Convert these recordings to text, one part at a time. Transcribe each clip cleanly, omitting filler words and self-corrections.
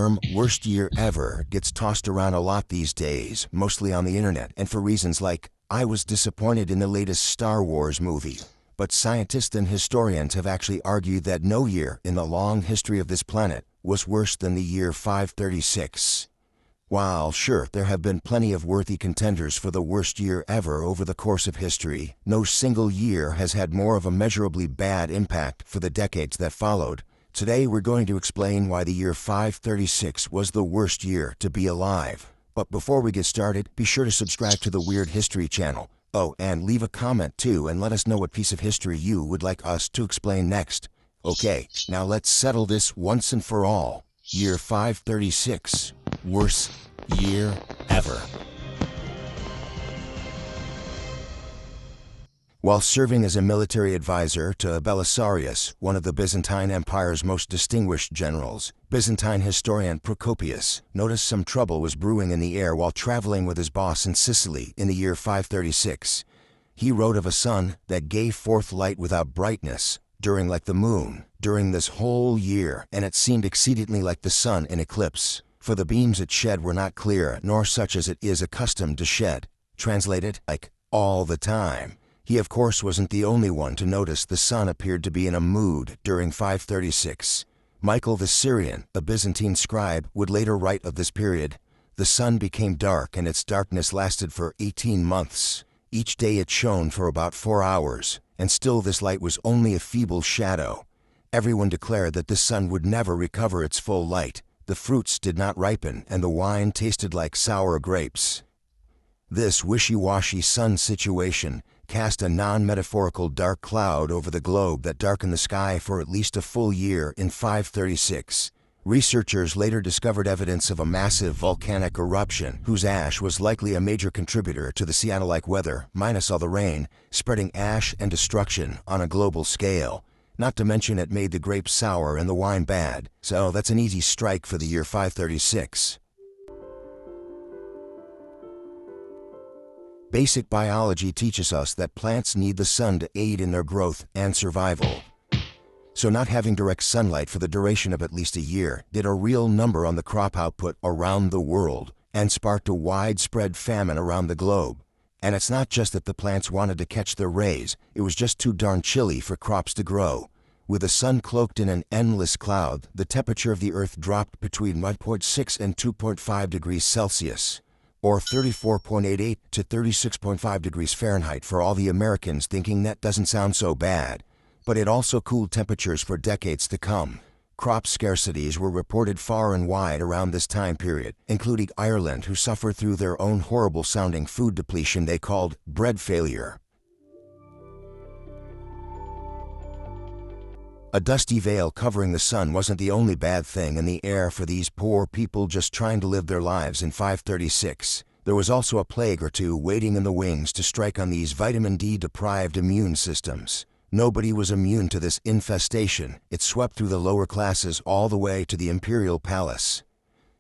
term worst year ever gets tossed around a lot these days, mostly on the internet, and for reasons like, I was disappointed in the latest Star Wars movie. But scientists and historians have actually argued that no year in the long history of this planet was worse than the year 536. While sure, there have been plenty of worthy contenders for the worst year ever over the course of history, no single year has had more of a measurably bad impact for the decades that followed. Today we're going to explain why the year 536 was the worst year to be alive. But before we get started, be sure to subscribe to the Weird History channel. Oh, and leave a comment too and let us know what piece of history you would like us to explain next. Okay, now let's settle this once and for all. Year 536. Worst year ever. While serving as a military advisor to Belisarius, one of the Byzantine Empire's most distinguished generals, Byzantine historian Procopius noticed some trouble was brewing in the air while traveling with his boss in Sicily in the year 536. He wrote of a sun that gave forth light without brightness, during like the moon, during this whole year, and it seemed exceedingly like the sun in eclipse, for the beams it shed were not clear, nor such as it is accustomed to shed. Translated, like, all the time. He of course wasn't the only one to notice the sun appeared to be in a mood during 536. Michael the Syrian, a Byzantine scribe, would later write of this period, "The sun became dark and its darkness lasted for 18 months. Each day it shone for about 4 hours, and still this light was only a feeble shadow. Everyone declared that the sun would never recover its full light. The fruits did not ripen and the wine tasted like sour grapes." This wishy-washy sun situation cast a non-metaphorical dark cloud over the globe that darkened the sky for at least a full year in 536. Researchers later discovered evidence of a massive volcanic eruption whose ash was likely a major contributor to the Seattle-like weather, minus all the rain, spreading ash and destruction on a global scale. Not to mention it made the grapes sour and the wine bad, so that's an easy strike for the year 536. Basic biology teaches us that plants need the sun to aid in their growth and survival. So not having direct sunlight for the duration of at least a year did a real number on the crop output around the world and sparked a widespread famine around the globe. And it's not just that the plants wanted to catch their rays, it was just too darn chilly for crops to grow. With the sun cloaked in an endless cloud, the temperature of the earth dropped between 1.6 and 2.5 degrees Celsius. Or 34.88 to 36.5 degrees Fahrenheit for all the Americans thinking that doesn't sound so bad. But it also cooled temperatures for decades to come. Crop scarcities were reported far and wide around this time period, including Ireland, who suffered through their own horrible-sounding food depletion they called bread failure. A dusty veil covering the sun wasn't the only bad thing in the air for these poor people just trying to live their lives in 536. There was also a plague or two waiting in the wings to strike on these vitamin D-deprived immune systems. Nobody was immune to this infestation. It swept through the lower classes all the way to the imperial palace.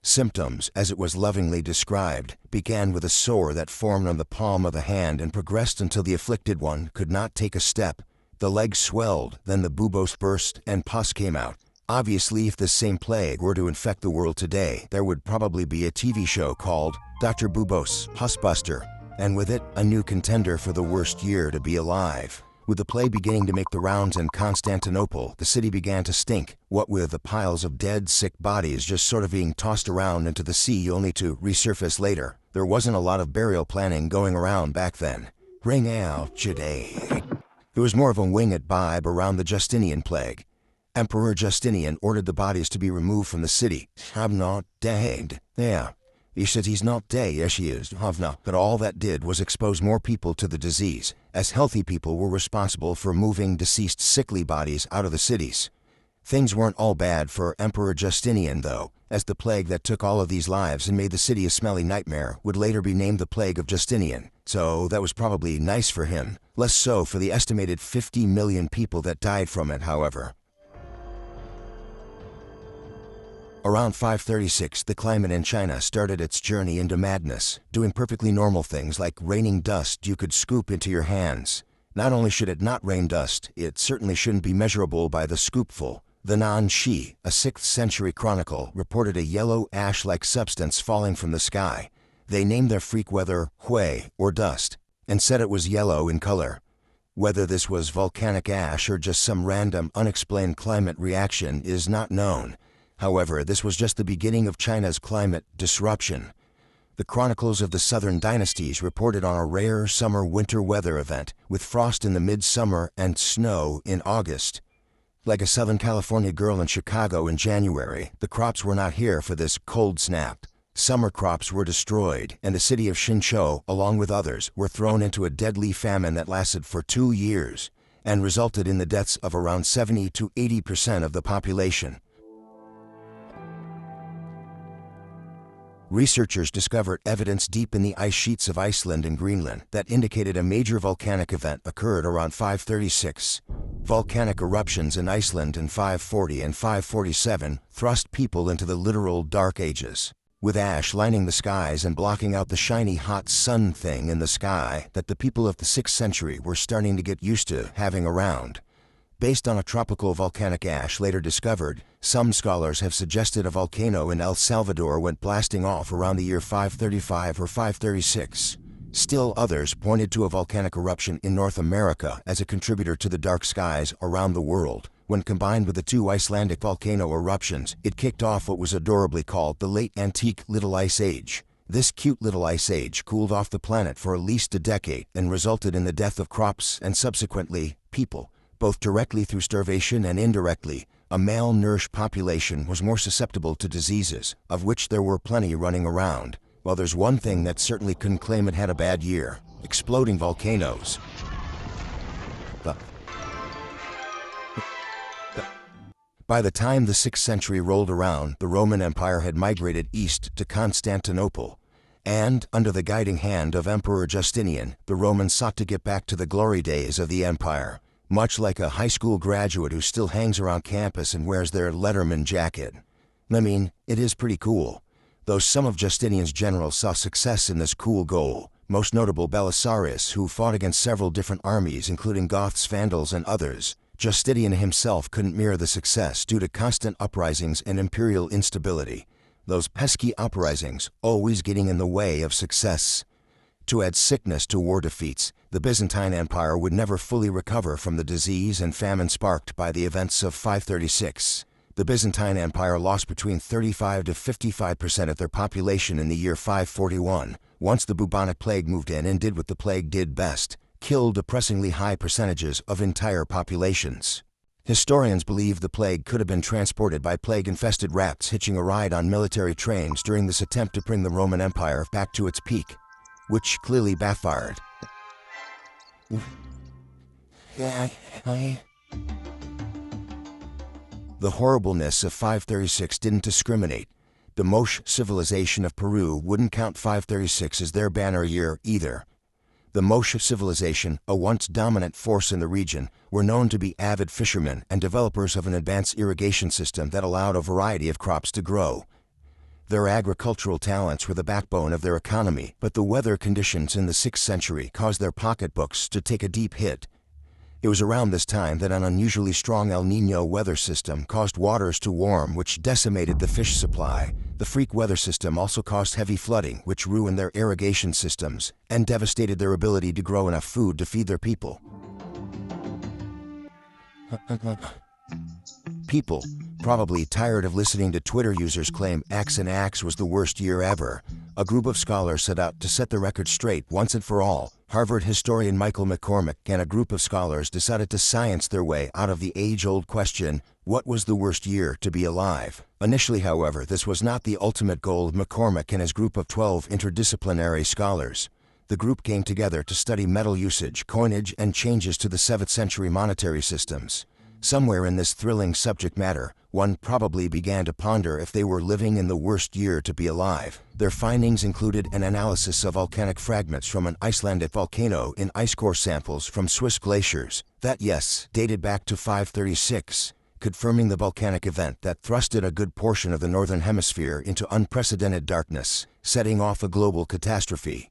Symptoms, as it was lovingly described, began with a sore that formed on the palm of the hand and progressed until the afflicted one could not take a step. The leg swelled, then the buboes burst, and pus came out. Obviously, if this same plague were to infect the world today, there would probably be a TV show called Dr. Bubos, Pussbuster, and with it, a new contender for the worst year to be alive. With the plague beginning to make the rounds in Constantinople, the city began to stink, what with the piles of dead, sick bodies just sort of being tossed around into the sea only to resurface later. There wasn't a lot of burial planning going around back then. Ring out today. There was more of a wing-it vibe around the Justinian Plague. Emperor Justinian ordered the bodies to be removed from the city. I'm not dead. Yeah. He said he's not dead. Yes, he is. Have not. But all that did was expose more people to the disease, as healthy people were responsible for moving deceased sickly bodies out of the cities. Things weren't all bad for Emperor Justinian, though, as the plague that took all of these lives and made the city a smelly nightmare would later be named the Plague of Justinian. So that was probably nice for him. Less so for the estimated 50 million people that died from it, however. Around 536, the climate in China started its journey into madness, doing perfectly normal things like raining dust you could scoop into your hands. Not only should it not rain dust, it certainly shouldn't be measurable by the scoopful. The Nan-shi, a 6th century chronicle, reported a yellow ash-like substance falling from the sky. They named their freak weather hui, or dust, and said it was yellow in color. Whether this was volcanic ash or just some random, unexplained climate reaction is not known. However, this was just the beginning of China's climate disruption. The chronicles of the southern dynasties reported on a rare summer-winter weather event, with frost in the midsummer and snow in August. Like a Southern California girl in Chicago in January, the crops were not here for this cold snap. Summer crops were destroyed, and the city of Xinzhou, along with others, were thrown into a deadly famine that lasted for 2 years, and resulted in the deaths of around 70 to 80% of the population. Researchers discovered evidence deep in the ice sheets of Iceland and Greenland that indicated a major volcanic event occurred around 536. Volcanic eruptions in Iceland in 540 and 547 thrust people into the literal Dark Ages, with ash lining the skies and blocking out the shiny hot sun thing in the sky that the people of the 6th century were starting to get used to having around. Based on a tropical volcanic ash later discovered, some scholars have suggested a volcano in El Salvador went blasting off around the year 535 or 536. Still others pointed to a volcanic eruption in North America as a contributor to the dark skies around the world. When combined with the 2 Icelandic volcano eruptions, it kicked off what was adorably called the Late Antique Little Ice Age. This cute little ice age cooled off the planet for at least a decade and resulted in the death of crops and subsequently people. Both directly through starvation and indirectly, a malnourished population was more susceptible to diseases, of which there were plenty running around. Well, there's one thing that certainly couldn't claim it had a bad year: exploding volcanoes. By the time the 6th century rolled around, the Roman Empire had migrated east to Constantinople. And, under the guiding hand of Emperor Justinian, the Romans sought to get back to the glory days of the empire. Much like a high school graduate who still hangs around campus and wears their Letterman jacket. I mean, it is pretty cool. Though some of Justinian's generals saw success in this cool goal, most notable Belisarius, who fought against several different armies including Goths, Vandals, and others. Justinian himself couldn't mirror the success due to constant uprisings and imperial instability. Those pesky uprisings always getting in the way of success. To add sickness to war defeats, the Byzantine Empire would never fully recover from the disease and famine sparked by the events of 536. The Byzantine Empire lost between 35 to 55% of their population in the year 541, once the bubonic plague moved in and did what the plague did best: killed depressingly high percentages of entire populations. Historians believe the plague could have been transported by plague-infested rats hitching a ride on military trains during this attempt to bring the Roman Empire back to its peak, which clearly backfired. The horribleness of 536 didn't discriminate. The Moche civilization of Peru wouldn't count 536 as their banner year either. The Moche civilization, a once dominant force in the region, were known to be avid fishermen and developers of an advanced irrigation system that allowed a variety of crops to grow. Their agricultural talents were the backbone of their economy, but the weather conditions in the 6th century caused their pocketbooks to take a deep hit. It was around this time that an unusually strong El Niño weather system caused waters to warm, which decimated the fish supply. The freak weather system also caused heavy flooding, which ruined their irrigation systems and devastated their ability to grow enough food to feed their people. People, probably tired of listening to Twitter users claim Axe and Axe was the worst year ever, a group of scholars set out to set the record straight once and for all. Harvard historian Michael McCormick and a group of scholars decided to science their way out of the age-old question, what was the worst year to be alive? Initially, however, this was not the ultimate goal of McCormick and his group of 12 interdisciplinary scholars. The group came together to study metal usage, coinage, and changes to the 7th century monetary systems. Somewhere in this thrilling subject matter, one probably began to ponder if they were living in the worst year to be alive. Their findings included an analysis of volcanic fragments from an Icelandic volcano in ice core samples from Swiss glaciers that, yes, dated back to 536, confirming the volcanic event that thrusted a good portion of the northern hemisphere into unprecedented darkness, setting off a global catastrophe.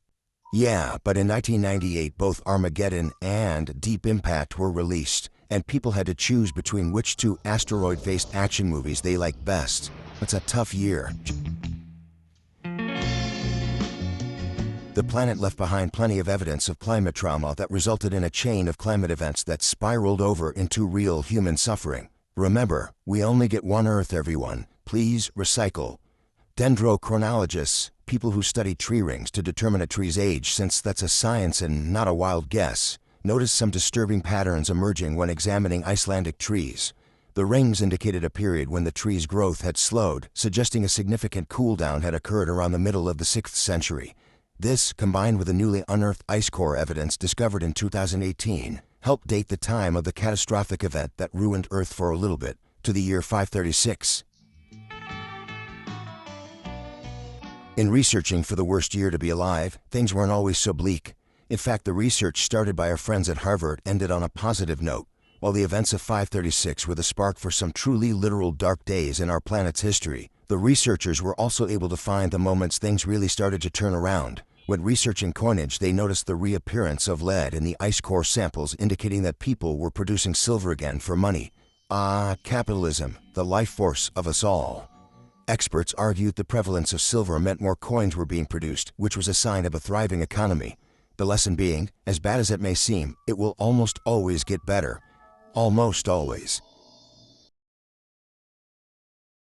Yeah, but in 1998 both Armageddon and Deep Impact were released, and people had to choose between which two asteroid-based action movies they liked best. It's a tough year. The planet left behind plenty of evidence of climate trauma that resulted in a chain of climate events that spiraled over into real human suffering. Remember, we only get one Earth, everyone. Please recycle. Dendrochronologists, people who study tree rings to determine a tree's age, since that's a science and not a wild guess, noticed some disturbing patterns emerging when examining Icelandic trees. The rings indicated a period when the tree's growth had slowed, suggesting a significant cool-down had occurred around the middle of the 6th century. This, combined with the newly unearthed ice core evidence discovered in 2018, helped date the time of the catastrophic event that ruined Earth for a little bit, to the year 536. In researching for the worst year to be alive, things weren't always so bleak. In fact, the research started by our friends at Harvard ended on a positive note. While the events of 536 were the spark for some truly literal dark days in our planet's history, the researchers were also able to find the moments things really started to turn around. When researching coinage, they noticed the reappearance of lead in the ice core samples, indicating that people were producing silver again for money. Ah, capitalism, the life force of us all. Experts argued the prevalence of silver meant more coins were being produced, which was a sign of a thriving economy. The lesson being, as bad as it may seem, it will almost always get better. Almost always.